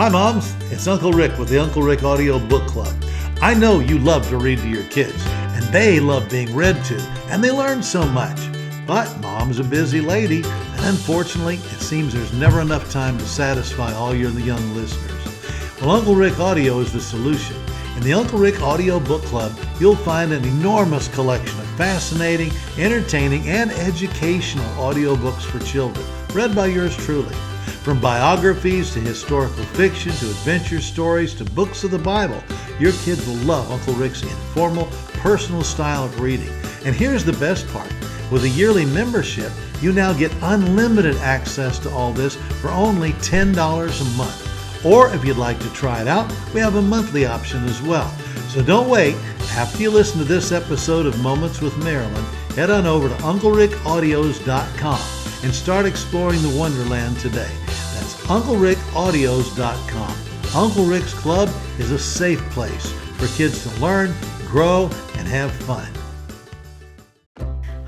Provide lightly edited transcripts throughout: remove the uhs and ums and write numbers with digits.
Hi moms, it's Uncle Rick with the Uncle Rick Audio Book Club. I know you love to read to your kids, and they love being read to, and they learn so much. But mom's a busy lady, and unfortunately, it seems there's never enough time to satisfy all your young listeners. Well, Uncle Rick Audio is the solution. In the Uncle Rick Audio Book Club, you'll find an enormous collection of fascinating, entertaining, and educational audiobooks for children, read by yours truly. From biographies to historical fiction to adventure stories to books of the Bible, your kids will love Uncle Rick's informal, personal style of reading. And here's the best part. With a yearly membership, you now get unlimited access to all this for only $10 a month. Or if you'd like to try it out, we have a monthly option as well. So don't wait. After you listen to this episode of Moments with Marilyn, head on over to UncleRickAudios.com and start exploring the Wonderland today. That's UncleRickAudios.com. Uncle Rick's Club is a safe place for kids to learn, grow, and have fun.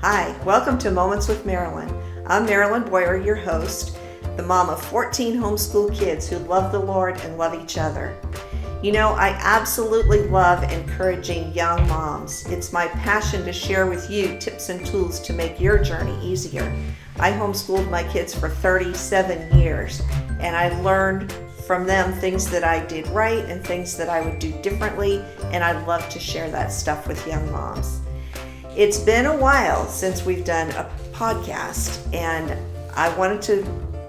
Hi, welcome to Moments with Marilyn. I'm Marilyn Boyer, your host, the mom of 14 homeschool kids who love the Lord and love each other. You know, I absolutely love encouraging young moms. It's my passion to share with you tips and tools to make your journey easier. I homeschooled my kids for 37 years, and I learned from them things that I did right and things that I would do differently, and I love to share that stuff with young moms. It's been a while since we've done a podcast, and I wanted to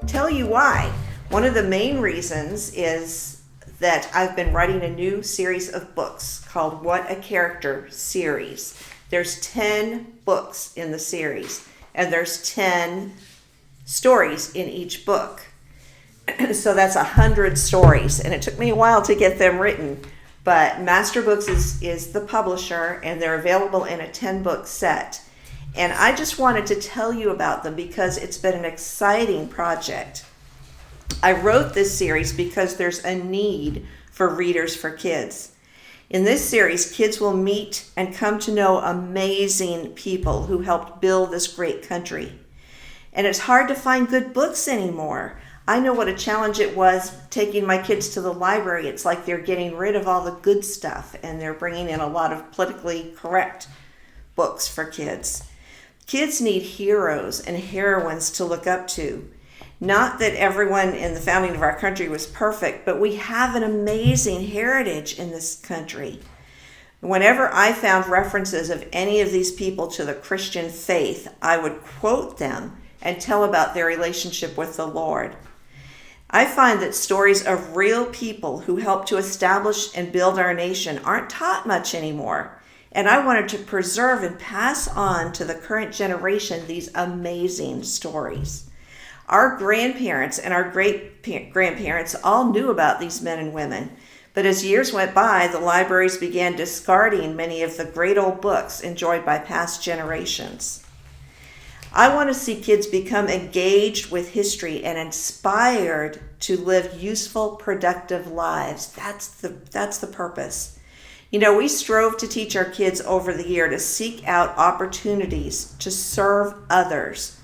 tell you why. One of the main reasons is that I've been writing a new series of books called What a Character series. There's 10 books in the series, and there's 10 stories in each book. So that's 100 stories, and it took me a while to get them written. But Master Books is the publisher, and they're available in a 10-book set. And I just wanted to tell you about them because it's been an exciting project. I wrote this series because there's a need for readers for kids. In this series, kids will meet and come to know amazing people who helped build this great country. And it's hard to find good books anymore. I know what a challenge it was taking my kids to the library. It's like they're getting rid of all the good stuff and they're bringing in a lot of politically correct books for kids. Kids need heroes and heroines to look up to. Not that everyone in the founding of our country was perfect, but we have an amazing heritage in this country. Whenever I found references of any of these people to the Christian faith, I would quote them and tell about their relationship with the Lord. I find that stories of real people who helped to establish and build our nation aren't taught much anymore. And I wanted to preserve and pass on to the current generation these amazing stories. Our grandparents and our great-grandparents all knew about these men and women. But as years went by, the libraries began discarding many of the great old books enjoyed by past generations. I want to see kids become engaged with history and inspired to live useful, productive lives. That's the purpose. You know, we strove to teach our kids over the year to seek out opportunities to serve others.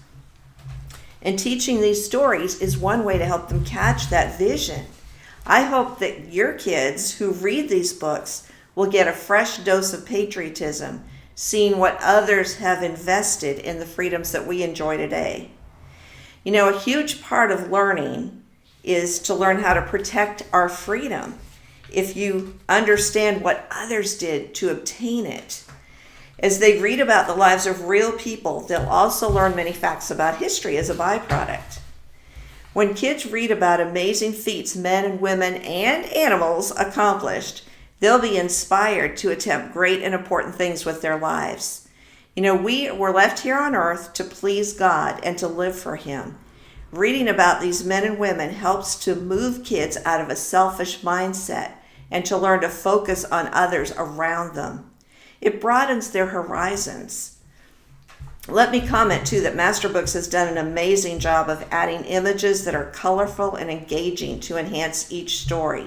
And teaching these stories is one way to help them catch that vision. I hope that your kids who read these books will get a fresh dose of patriotism, seeing what others have invested in the freedoms that we enjoy today. You know, a huge part of learning is to learn how to protect our freedom. If you understand what others did to obtain it. As they read about the lives of real people, they'll also learn many facts about history as a byproduct. When kids read about amazing feats men and women and animals accomplished, they'll be inspired to attempt great and important things with their lives. You know, we were left here on earth to please God and to live for Him. Reading about these men and women helps to move kids out of a selfish mindset and to learn to focus on others around them. It broadens their horizons. Let me comment too that Master Books has done an amazing job of adding images that are colorful and engaging to enhance each story.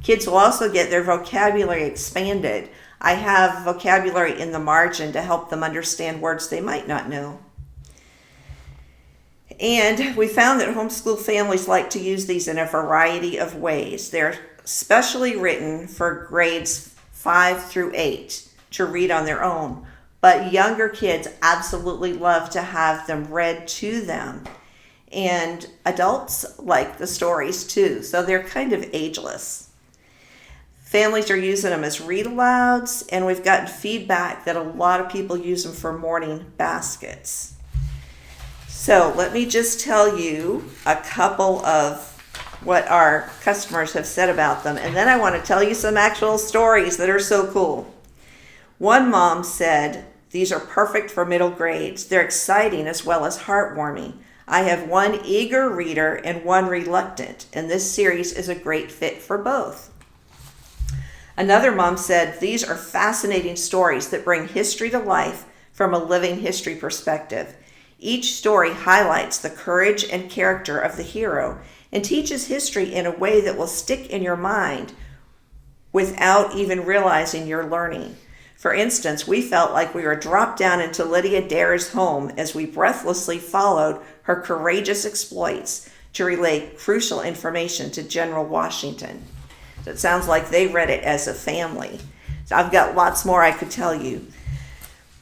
Kids will also get their vocabulary expanded. I have vocabulary in the margin to help them understand words they might not know. And we found that homeschool families like to use these in a variety of ways. They're specially written for grades 5 through 8 to read on their own. But younger kids absolutely love to have them read to them. And adults like the stories too, so they're kind of ageless. Families are using them as read-alouds, and we've gotten feedback that a lot of people use them for morning baskets. So let me just tell you a couple of what our customers have said about them, and then I want to tell you some actual stories that are so cool. One mom said, "These are perfect for middle grades. They're exciting as well as heartwarming. I have one eager reader and one reluctant, and this series is a great fit for both." Another mom said, "These are fascinating stories that bring history to life from a living history perspective. Each story highlights the courage and character of the hero and teaches history in a way that will stick in your mind without even realizing you're learning. For instance, we felt like we were dropped down into Lydia Dare's home as we breathlessly followed her courageous exploits to relay crucial information to General Washington." So it sounds like they read it as a family. So I've got lots more I could tell you.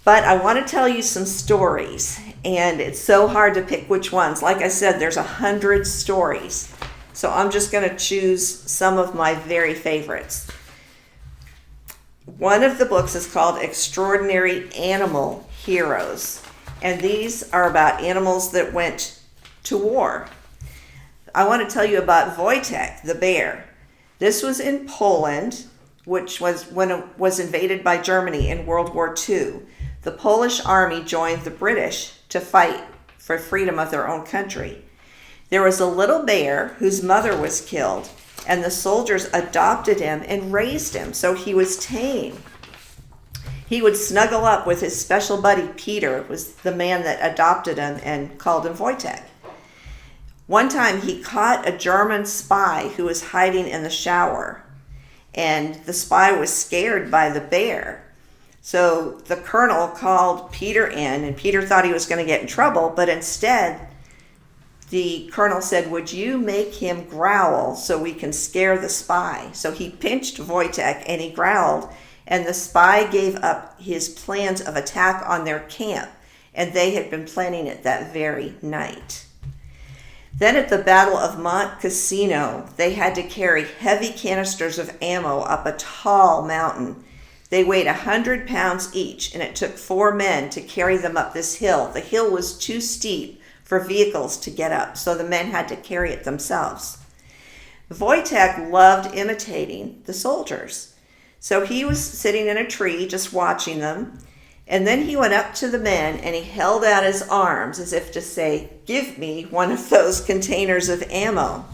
But I want to tell you some stories, and it's so hard to pick which ones. Like I said, there's 100 stories. So I'm just going to choose some of my very favorites. One of the books is called Extraordinary Animal Heroes, and these are about animals that went to war. I want to tell you about Wojtek, the bear. This was in Poland, which was when it was invaded by Germany in World War II. The Polish army joined the British to fight for freedom of their own country. There was a little bear whose mother was killed, and the soldiers adopted him and raised him, so he was tame. He would snuggle up with his special buddy Peter, was the man that adopted him and called him Wojtek. One time he caught a German spy who was hiding in the shower, and the spy was scared by the bear. So the colonel called Peter in, and Peter thought he was going to get in trouble, but instead the colonel said, "Would you make him growl so we can scare the spy?" So he pinched Wojtek and he growled, and the spy gave up his plans of attack on their camp, and they had been planning it that very night. Then at the Battle of Mont Cassino, they had to carry heavy canisters of ammo up a tall mountain. They weighed 100 pounds each, and it took 4 men to carry them up this hill. The hill was too steep for vehicles to get up, so the men had to carry it themselves. Wojtek loved imitating the soldiers. So he was sitting in a tree just watching them, and then he went up to the men and he held out his arms as if to say, "Give me one of those containers of ammo."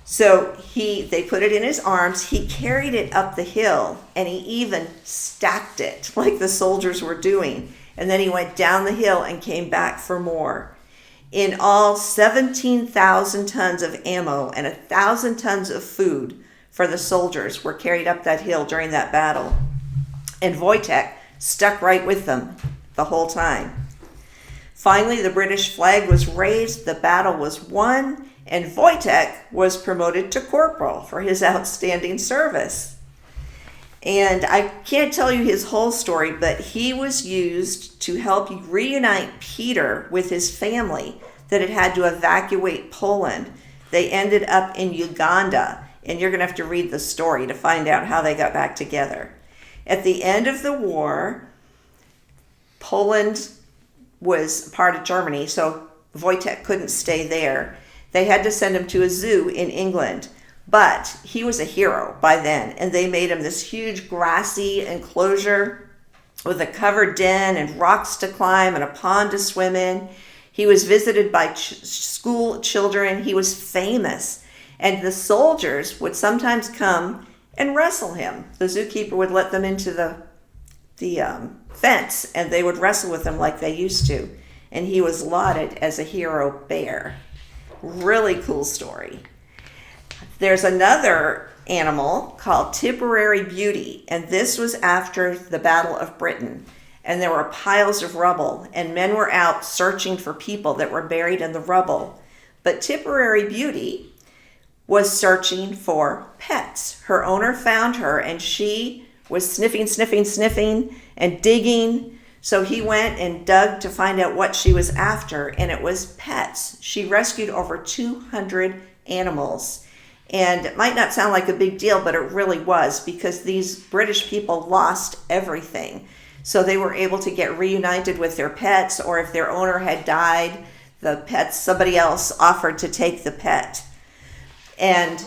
So they put it in his arms, he carried it up the hill, and he even stacked it like the soldiers were doing. And then he went down the hill and came back for more. In all, 17,000 tons of ammo and 1,000 tons of food for the soldiers were carried up that hill during that battle. And Wojtek stuck right with them the whole time. Finally, the British flag was raised, the battle was won, and Wojtek was promoted to corporal for his outstanding service. And I can't tell you his whole story, but he was used to help reunite Peter with his family that had to evacuate Poland. They ended up in Uganda, and you're going to have to read the story to find out how they got back together. At the end of the war, Poland was part of Germany, so Wojtek couldn't stay there. They had to send him to a zoo in England, but he was a hero by then, and they made him this huge grassy enclosure with a covered den and rocks to climb and a pond to swim in. He was visited by school children. He was famous, and the soldiers would sometimes come and wrestle him. The zookeeper would let them into the fence, and they would wrestle with him like they used to. And he was lauded as a hero bear. Really cool story. There's another animal called Tipperary Beauty, and this was after the Battle of Britain. and there were piles of rubble, and men were out searching for people that were buried in the rubble. But Tipperary Beauty was searching for pets. Her owner found her, and she was sniffing, and digging. So he went and dug to find out what she was after, and it was pets. She rescued over 200 animals. And it might not sound like a big deal, but it really was, because these British people lost everything. So they were able to get reunited with their pets, or if their owner had died, the pets, somebody else offered to take the pet. And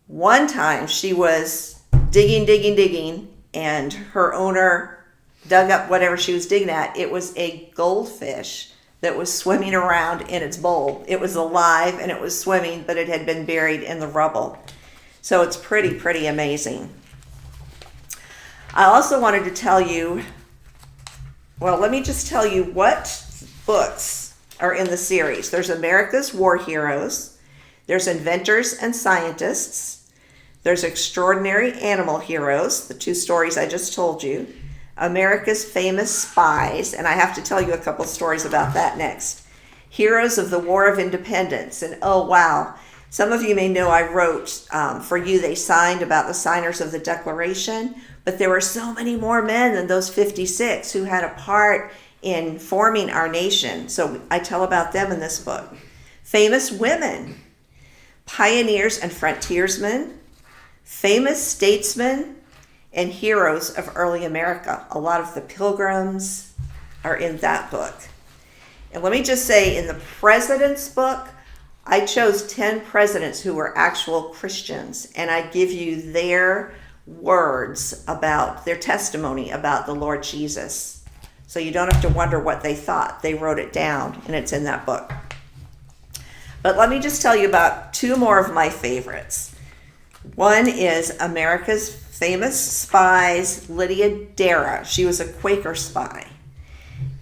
one time she was digging, and her owner dug up whatever she was digging at. It was a goldfish that was swimming around in its bowl. It was alive and it was swimming, but it had been buried in the rubble. So it's pretty amazing. I also wanted to tell you, well, let me just tell you what books are in the series. There's America's War Heroes. There's Inventors and Scientists. There's Extraordinary Animal Heroes, the 2 stories I just told you. America's Famous Spies, and I have to tell you a couple stories about that next. Heroes of the War of Independence, and oh wow, some of you may know I wrote For You They Signed about the signers of the Declaration, but there were so many more men than those 56 who had a part in forming our nation, so I tell about them in this book. Famous Women, Pioneers and Frontiersmen, Famous Statesmen, and Heroes of Early America. A lot of the Pilgrims are in that book. And let me just say, in the President's book, I chose 10 presidents who were actual Christians, and I give you their words about their testimony about the Lord Jesus. So you don't have to wonder what they thought. They wrote it down, and it's in that book. But let me just tell you about 2 more of my favorites. One is America's Famous Spies, Lydia Darrah. She was a Quaker spy.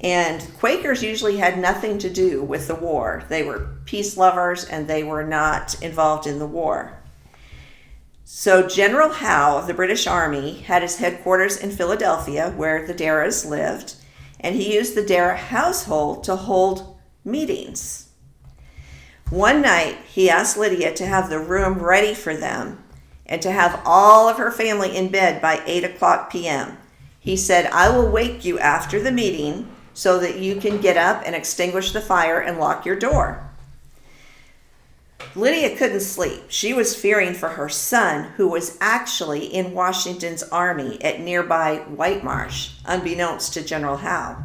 And Quakers usually had nothing to do with the war. They were peace lovers, and they were not involved in the war. So General Howe of the British Army had his headquarters in Philadelphia, where the Darrahs lived, and he used the Darrah household to hold meetings. One night, he asked Lydia to have the room ready for them and to have all of her family in bed by 8:00 p.m. He said, "I will wake you after the meeting so that you can get up and extinguish the fire and lock your door." Lydia couldn't sleep. She was fearing for her son, who was actually in Washington's army at nearby White Marsh, unbeknownst to General Howe.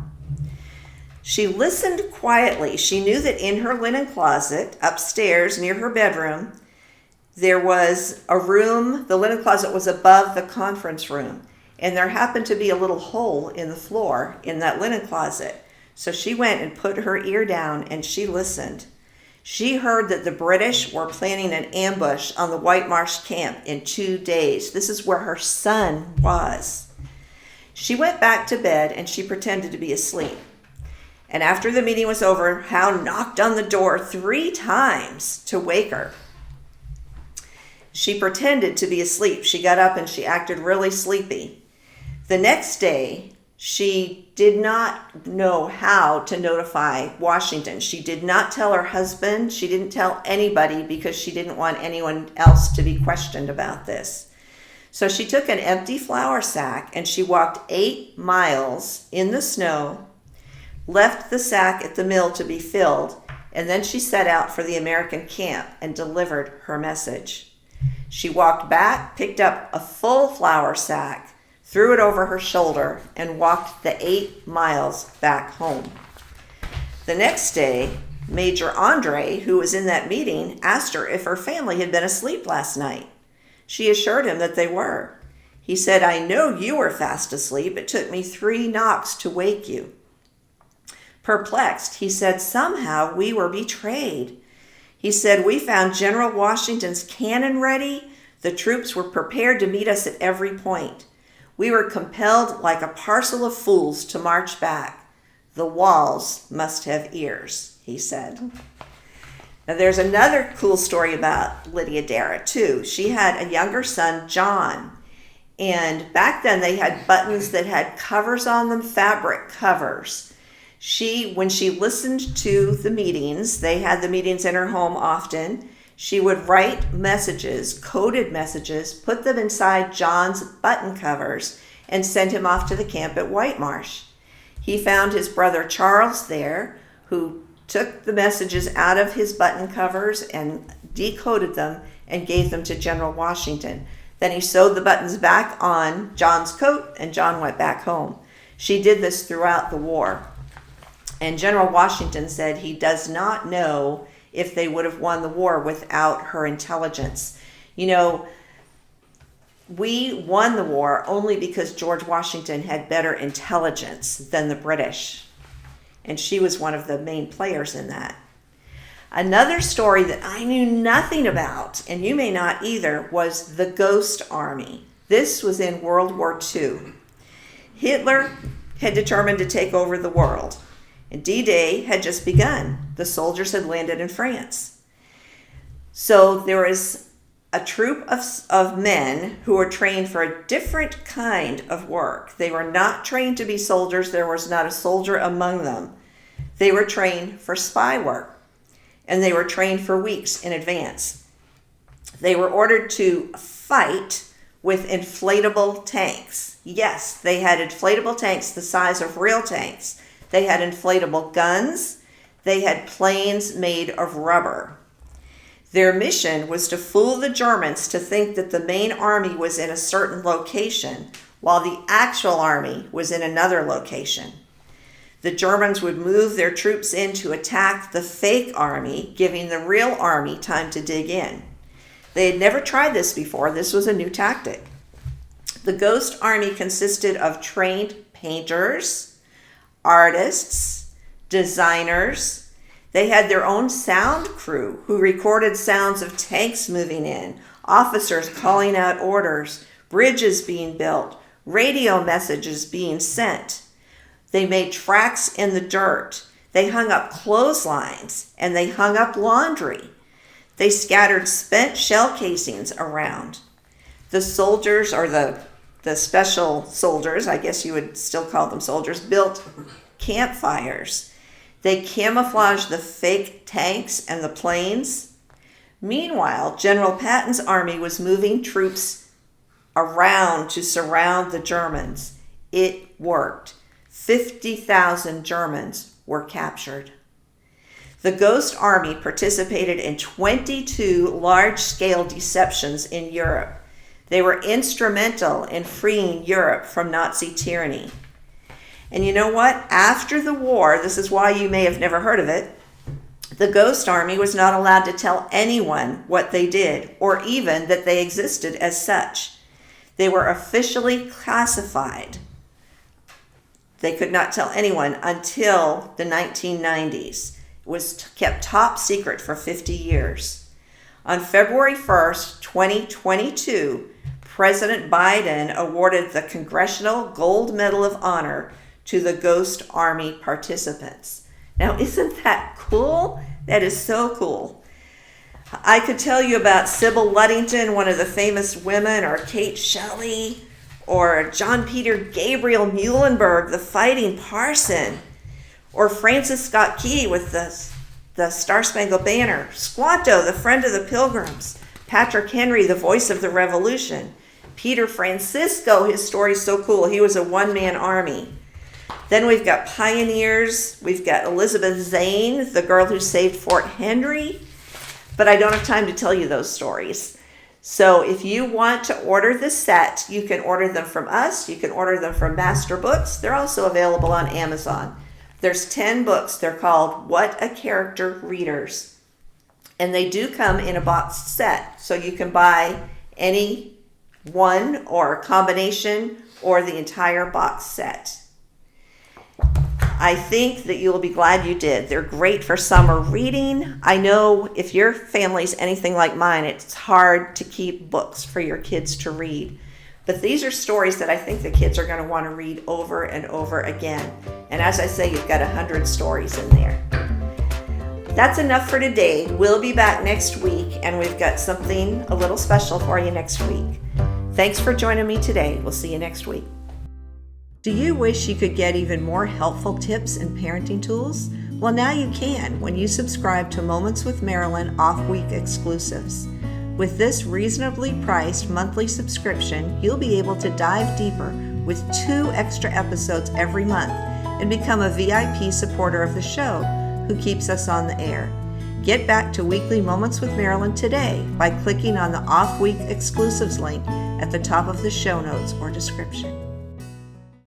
She listened quietly. She knew that in her linen closet upstairs near her bedroom, there was a room. The linen closet was above the conference room, and there happened to be a little hole in the floor in that linen closet. So she went and put her ear down, and she listened. She heard that the British were planning an ambush on the White Marsh camp in 2 days. This is where her son was. She went back to bed, and she pretended to be asleep. And after the meeting was over, Howe knocked on the door 3 times to wake her. She pretended to be asleep. She got up and she acted really sleepy. The next day, she did not know how to notify Washington. She did not tell her husband. She didn't tell anybody because she didn't want anyone else to be questioned about this. So she took an empty flour sack and she walked 8 miles in the snow, left the sack at the mill to be filled, and then she set out for the American camp and delivered her message. She walked back, picked up a full flour sack, threw it over her shoulder, and walked the 8 miles back home. The next day, Major Andre, who was in that meeting, asked her if her family had been asleep last night. She assured him that they were. He said, "I know you were fast asleep. It took me 3 knocks to wake you." Perplexed, he said, "Somehow we were betrayed." He said, "We found General Washington's cannon ready. The troops were prepared to meet us at every point. We were compelled like a parcel of fools to march back. The walls must have ears," he said. Now there's another cool story about Lydia Darrah too. She had a younger son, John, And back then they had buttons that had covers on them, fabric covers. When she listened to the meetings, they had the meetings in her home often, she would write messages, coded messages, put them inside John's button covers, and send him off to the camp at White Marsh. He found his brother Charles there, who took the messages out of his button covers and decoded them and gave them to General Washington. Then he sewed the buttons back on John's coat, and John went back home. She did this throughout the war. And General Washington said he does not know if they would have won the war without her intelligence. You know, we won the war only because George Washington had better intelligence than the British. And she was one of the main players in that. Another story that I knew nothing about, and you may not either, was the Ghost Army. This was in World War II. Hitler had determined to take over the world, and D-Day had just begun. The soldiers had landed in France. So there was a troop of men who were trained for a different kind of work. They were not trained to be soldiers. There was not a soldier among them. They were trained for spy work, and they were trained for weeks in advance. They were ordered to fight with inflatable tanks. Yes, they had inflatable tanks the size of real tanks. They had inflatable guns. They had planes made of rubber. Their mission was to fool the Germans to think that the main army was in a certain location, while the actual army was in another location. The Germans would move their troops in to attack the fake army, giving the real army time to dig in. They had never tried this before. This was a new tactic. The Ghost Army consisted of trained painters, artists, designers. They had their own sound crew who recorded sounds of tanks moving in, officers calling out orders, bridges being built, radio messages being sent. They made tracks in the dirt. They hung up clotheslines, and they hung up laundry. They scattered spent shell casings around. The soldiers, or the special soldiers, I guess you would still call them soldiers, built campfires. They camouflaged the fake tanks and the planes. Meanwhile, General Patton's army was moving troops around to surround the Germans. It worked. 50,000 Germans were captured. The Ghost Army participated in 22 large-scale deceptions in Europe. They were instrumental in freeing Europe from Nazi tyranny. And you know what? After the war, this is why you may have never heard of it, the Ghost Army was not allowed to tell anyone what they did, or even that they existed as such. They were officially classified. They could not tell anyone until the 1990s. It was kept top secret for 50 years. On February 1st, 2022, President Biden awarded the Congressional Gold Medal of Honor to the Ghost Army participants. Now, isn't that cool? That is so cool. I could tell you about Sybil Ludington, one of the famous women, or Kate Shelley, or John Peter Gabriel Muhlenberg, the fighting parson, or Francis Scott Key with the Star-Spangled Banner, Squanto, the friend of the Pilgrims, Patrick Henry, the voice of the Revolution, Peter Francisco, his story's so cool, he was a one-man army. Then we've got pioneers, we've got Elizabeth Zane, the girl who saved Fort Henry, but I don't have time to tell you those stories. So if you want to order the set, you can order them from us. You can order them from Master Books. They're also available on Amazon. There's 10 books. They're called What a Character Readers. And they do come in a boxed set. So you can buy any one or a combination or the entire box set. I think that you'll be glad you did. They're great for summer reading. I know if your family's anything like mine, it's hard to keep books for your kids to read. But these are stories that I think the kids are going to want to read over and over again. And as I say, you've got 100 stories in there. That's enough for today. We'll be back next week, and we've got something a little special for you next week. Thanks for joining me today. We'll see you next week. Do you wish you could get even more helpful tips and parenting tools? Well, now you can when you subscribe to Moments with Marilyn Off-Week Exclusives. With this reasonably priced monthly subscription, you'll be able to dive deeper with 2 extra episodes every month and become a VIP supporter of the show who keeps us on the air. Get back to Weekly Moments with Marilyn today by clicking on the Off-Week Exclusives link at the top of the show notes or description.